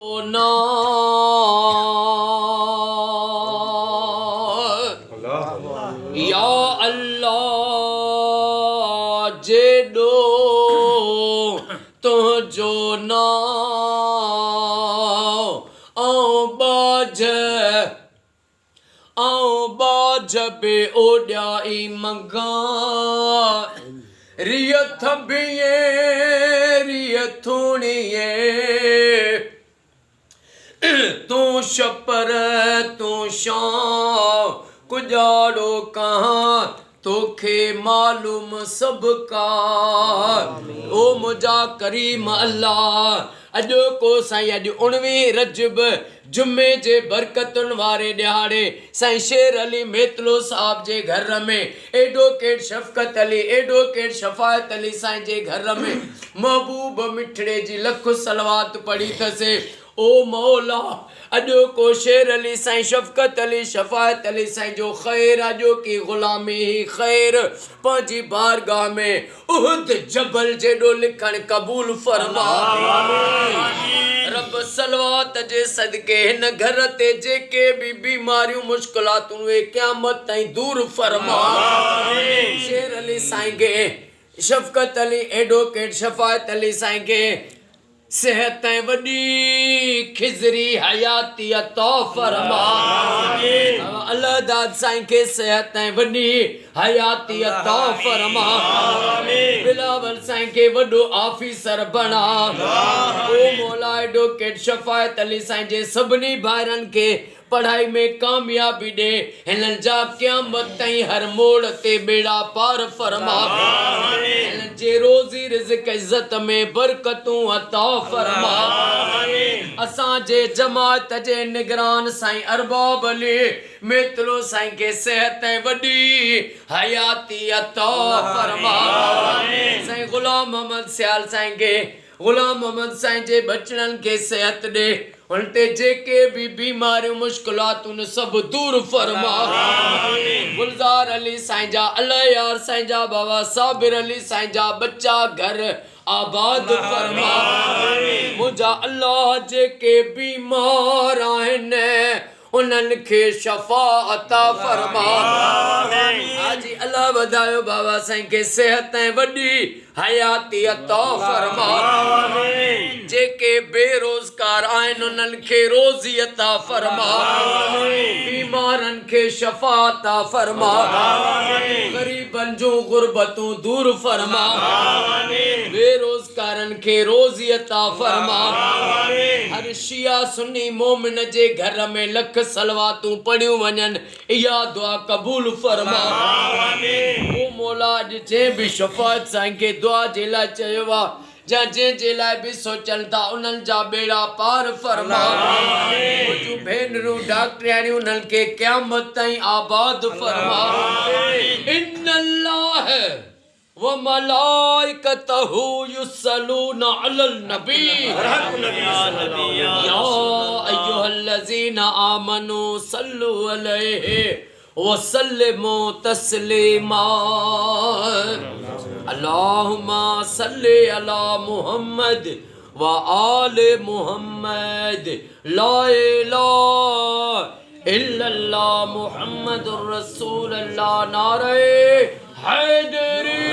ना या अल्लाह जेडो तुझो ना बाज बे ओड्याई मंगा रियथ बिये रियथुणिये तू शपर तू शां कुजाड़ो कहाँ तोखे मालूम सबका ओ मुझा करीम अल्लाह अॼु को साईं अॼु 19 रजब जुमे जे बरकतुन वारे ॾियारे साईं शेर अली मेतलो साहब जे घर में एडवोकेट शफ़क़त अली एडवोकेट शफ़ायत अली साईं जे घर में महबूब मिठड़े जी लख सलवात पढ़ी थसे। ओ मौला अॼु को शेर अली साईं शफ़क़त अली शफ़ायत अली साईं जो ख़ैर अॼु की ग़ुलामी ही ख़ैर पंहिंजी बारगाह में उहद जबल जेॾो लिखण क़बूल फरमा। रब सलवात जे सदके हिन घर ते जेके भी बीमारियूं मुश्किलातूं वे क़यामत ताईं दूर फरमा। शेर अली साईं खे शफ़क़त अली एडवोकेट शफ़ायत अली साईं खे सेहत वडी खिजरी हयाती अता फरमा। अल्लाह दाद साईं के सेहत वडी हयाती अता फरमा। बिलावल साईं के वडो ऑफिसर बना। ओ मौला एडवोकेट शफ़ायत अली साईं जे सभनी भाइरन के पढ़ाई में कामयाबी दे हिनन जा क़यामत ताईं हर मोड़ ते बेड़ा पार फरमा। हिनन जे रोज़ी रिज़्क़ इज़्ज़त में बरकतूं अता फरमा। असां जे जमात जे निगरान साईं अरबाब अली मेतलो साईं के सेहत वडी हयाती अता फरमा। साईं गुलाम मोहम्मद सियाल साईं के गुलाम मोहम्मद साईं जे बचड़न के सेहत दे उनते जेके भी बीमारियूं मुश्किलातूं सब दूर फरमा। गुलजार अली साईं जा अल्लाह यार साईं जा बाबा साबिर अली साईं जा बच्चा घर आबाद फरमा। मुझा अल्लाह जेके बीमार आहिनि उन्हनि खे शफ़ा अता फरमा। हाजी अल्लाह वधायो बाबा साईं के सेहत वडी हयाती अता फरमा। जेके बेरोजगार आहिनि उन्हनि खे रोज़ी अता फरमा। बीमारनि खे शफ़ा अता फरमा। गरीबन जूं गुरबतूं दूर फरमा। बेरोजगारनि खे रोज़ी अता फरमा। हर शिया सुन्नी मोमिन जे घर में लख सलवातूं पढ़ियूं वञनि इहा दुआ क़बूल फरमा। ओ मौला जे भी शफ़ाअत साईं के दुआ जे लाइ चयो आहे जा जे लाइ भी सोचनि था उन्हनि जा बेड़ा पार फरमा। मुंहिंजूं भेनरूं डॉक्टरियाणियूं उन्हनि खे क़यामत ताईं आबाद फरमा। इन्नल्लाह व मलाइकतहु युसल्लूना अलल नबी या अय्युहल्लज़ीना आमनू सल्लु अलैहि वसल्लिमू तस्लीमा। अल्लाहुम्मा सल्लि अला मुहम्मद व आले मुहम्मद ला इलाहा इल्लल्लाह मुहम्मदुर रसूलुल्लाह नारे हैदरी।